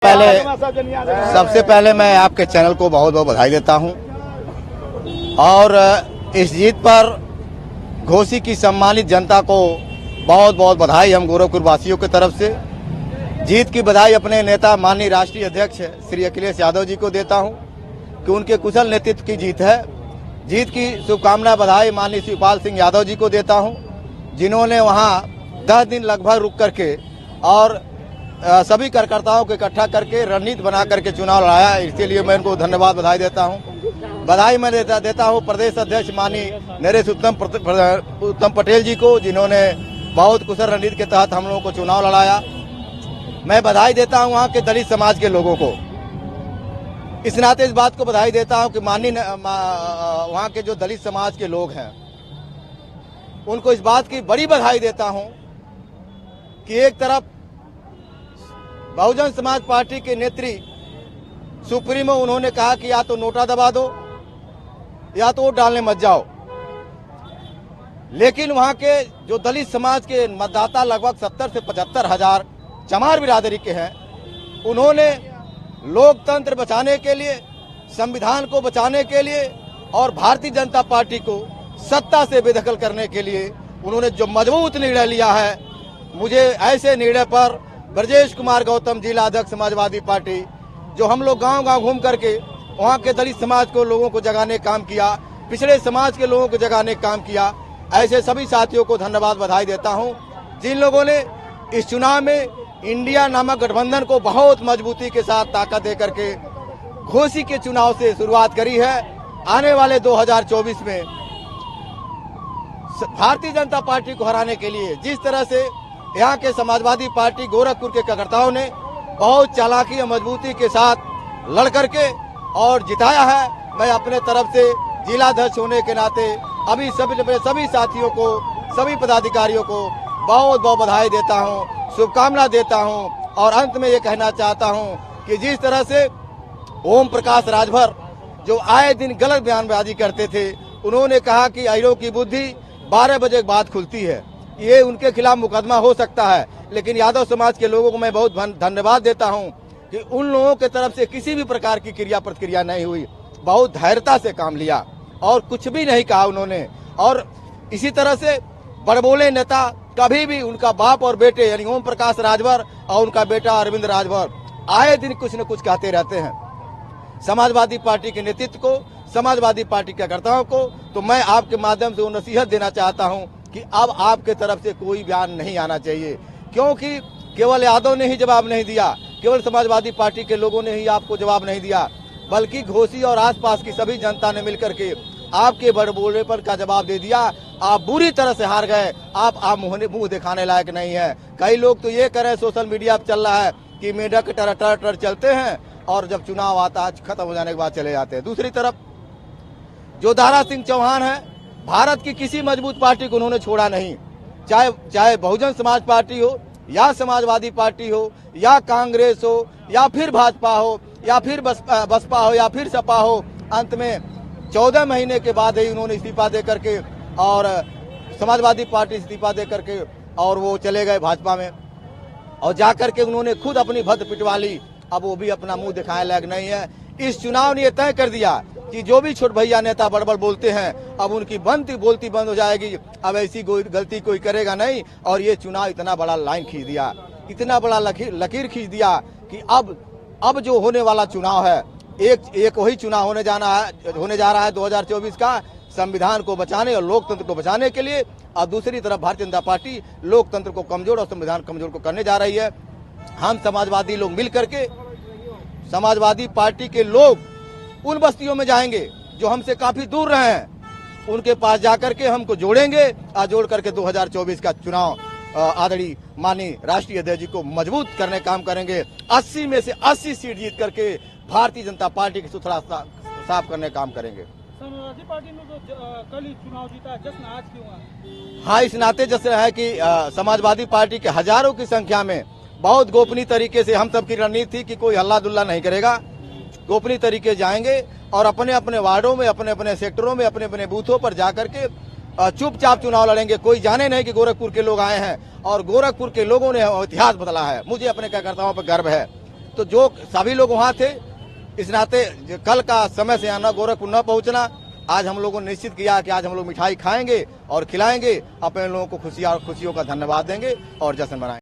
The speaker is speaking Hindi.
सबसे पहले मैं आपके चैनल को बहुत बहुत बधाई देता हूं और इस जीत पर घोसी की सम्मानित जनता को बहुत बहुत बधाई हम गोरखपुर वासियों की तरफ से। जीत की बधाई अपने नेता माननीय राष्ट्रीय अध्यक्ष श्री अखिलेश यादव जी को देता हूं कि उनके कुशल नेतृत्व की जीत है। जीत की शुभकामना बधाई माननीय शिवपाल सिंह यादव जी को देता हूं, जिन्होंने वहां 10 दिन लगभग रुक करके और सभी कार्यकर्ताओं को इकट्ठा करके रणनीति बना करके चुनाव लड़ाया। इसके लिए मैं इनको धन्यवाद बधाई देता हूं। बधाई मैं देता हूं प्रदेश अध्यक्ष माननीय नरेश उत्तम पटेल जी को, जिन्होंने बहुत कुशल रणनीति के तहत हम लोगों को चुनाव लड़ाया। मैं बधाई देता हूं वहां के दलित समाज के लोगों को। इस नाते इस बात को बधाई देता हूं कि माननीय वहां के जो दलित समाज के लोग हैं उनको इस बात की बड़ी बधाई देता हूं कि एक तरफ बहुजन समाज पार्टी के नेत्री सुप्रीमो उन्होंने कहा कि या तो नोटा दबा दो या तो वोट डालने मत जाओ, लेकिन वहां के जो दलित समाज के मतदाता लगभग 70 से 75 हजार चमार बिरादरी के हैं, उन्होंने लोकतंत्र बचाने के लिए, संविधान को बचाने के लिए और भारतीय जनता पार्टी को सत्ता से बेदखल करने के लिए उन्होंने जो मजबूत निर्णय लिया है, मुझे ऐसे निर्णय पर ब्रजेश कुमार गौतम जिला अध्यक्ष समाजवादी पार्टी, जो हम लोग गांव-गांव घूम करके वहां के दलित समाज को लोगों को जगाने काम किया, पिछड़े समाज के लोगों को जगाने काम किया, ऐसे सभी साथियों को धन्यवाद बधाई देता हूं, जिन लोगों ने इस चुनाव में इंडिया नामक गठबंधन को बहुत मजबूती के साथ ताकत दे करके घोसी के चुनाव से शुरुआत करी है। आने वाले 2024 में भारतीय जनता पार्टी को हराने के लिए जिस तरह से यहाँ के समाजवादी पार्टी गोरखपुर के कार्यकर्ताओं ने बहुत चालाकी और मजबूती के साथ लड़ करके और जिताया है, मैं अपने तरफ से जिलाध्यक्ष होने के नाते अभी सभी साथियों को, सभी पदाधिकारियों को बहुत बहुत बधाई देता हूँ, शुभकामना देता हूँ। और अंत में ये कहना चाहता हूँ कि जिस तरह से ओम प्रकाश राजभर जो आए दिन गलत बयानबाजी करते थे, उन्होंने कहा कि अहिरों की बुद्धि 12 बजे के बाद खुलती है, ये उनके खिलाफ मुकदमा हो सकता है। लेकिन यादव समाज के लोगों को मैं बहुत धन्यवाद देता हूं कि उन लोगों के तरफ से किसी भी प्रकार की क्रिया प्रतिक्रिया नहीं हुई, बहुत धैर्यता से काम लिया और कुछ भी नहीं कहा उन्होंने। और इसी तरह से बड़बोले नेता कभी भी उनका बाप और बेटे यानी ओम प्रकाश राजभर और उनका बेटा अरविंद राजभर आए दिन कुछ न कुछ कहते रहते हैं समाजवादी पार्टी के नेतृत्व को, समाजवादी पार्टी के कार्यकर्ताओं को। तो मैं आपके माध्यम से वो नसीहत देना चाहता हूं कि अब आपके तरफ से कोई बयान नहीं आना चाहिए, क्योंकि केवल यादव ने ही जवाब नहीं दिया, केवल समाजवादी पार्टी के लोगों ने ही आपको जवाब नहीं दिया, बल्कि घोसी और आसपास की सभी जनता ने मिलकर के आपके बड़बोलेपन का जवाब दे दिया। आप बुरी तरह से हार गए, आप मुंह दिखाने लायक नहीं है। कई लोग तो ये कह रहे हैं, सोशल मीडिया पर चल रहा है कि मेढक टर चलते हैं और जब चुनाव आता है खत्म हो जाने के बाद चले जाते हैं। दूसरी तरफ जो दारा सिंह चौहान है, भारत की किसी मजबूत पार्टी को उन्होंने छोड़ा नहीं, चाहे बहुजन समाज पार्टी हो या समाजवादी पार्टी हो या कांग्रेस हो या फिर भाजपा हो या फिर बसपा हो या फिर सपा हो। अंत में 14 महीने के बाद ही उन्होंने इस्तीफा दे करके और समाजवादी पार्टी इस्तीफा दे करके और वो चले गए भाजपा में और जाकर के उन्होंने खुद अपनी भद्द पिटवा ली। अब वो भी अपना मुंह दिखाने लायक नहीं है। इस चुनाव ने यह तय कर दिया कि जो भी छोट भैया नेता बड़बड़ बोलते हैं, अब उनकी बोलती बंद हो जाएगी। अब ऐसी गलती कोई करेगा नहीं। और ये चुनाव इतना बड़ा लाइन खींच दिया, इतना बड़ा लकीर खींच दिया कि अब जो होने वाला चुनाव है, एक वही चुनाव होने जा रहा है 2024 का, संविधान को बचाने और लोकतंत्र को बचाने के लिए। और दूसरी तरफ भारतीय जनता पार्टी लोकतंत्र को कमजोर और संविधान कमजोर को करने जा रही है। हम समाजवादी लोग मिल करके, समाजवादी पार्टी के लोग उन बस्तियों में जाएंगे जो हमसे काफी दूर रहे हैं, उनके पास जाकर के हमको जोड़ेंगे और जोड़ करके 2024 का चुनाव आदरणीय माननीय राष्ट्रीय अध्यक्ष जी को मजबूत करने काम करेंगे। 80 में से 80 सीट जीत करके भारतीय जनता पार्टी की सुथरा साफ करने काम करेंगे। समाजवादी पार्टी ने तो कल ही चुनाव जीता, जश्न आज क्यों? हाँ, इस नाते जश्न है कि समाजवादी पार्टी के हजारों की संख्या में बहुत गोपनीय तरीके से हम सबकी रणनीति थी कि कोई हल्ला दुल्ला नहीं करेगा, गोपनीय तरीके जाएंगे और अपने अपने वार्डों में, अपने अपने सेक्टरों में, अपने अपने बूथों पर जाकर के चुपचाप चुनाव लड़ेंगे। कोई जाने नहीं कि गोरखपुर के लोग आए हैं और गोरखपुर के लोगों ने इतिहास बदला है। मुझे अपने कार्यकर्ताओं पर गर्व है तो जो सभी लोग वहाँ थे, इस नाते कल का समय से आना, गोरखपुर न पहुँचना, आज हम लोगों ने निश्चित किया कि आज हम लोग मिठाई खाएंगे और खिलाएंगे, अपने लोगों को खुशियों का धन्यवाद देंगे और जश्न मनाएंगे।